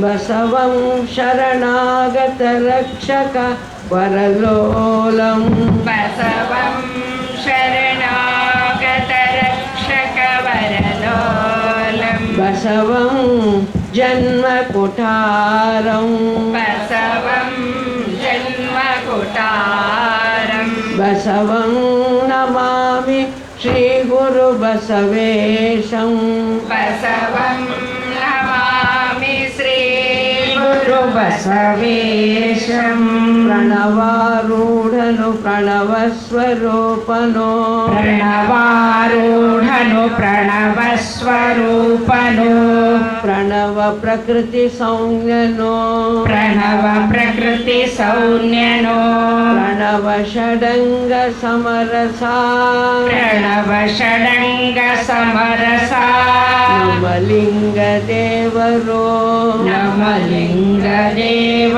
बसवं शरणागत रक्षक वरलोलं बसवं शरणागत रक्षक वरलोलं बसवं जन्मकुठारं बसवं जन्मकुटारं बसवं नमामि श्रीगुरुबसवेशं बसवं नमामि श्रीगुरुबसवेशं प्रणवारूढनु प्रणवस्वरूपनो प्रणवारूढनु प्रणवस्वरूपनो प्रणव प्रकृति संज्ञनो प्रणव प्रकृति सौन्यनो प्रणव षडंग समरसा प्रणव षडंग समरसा नमलिंग देवरो नमलिंग देव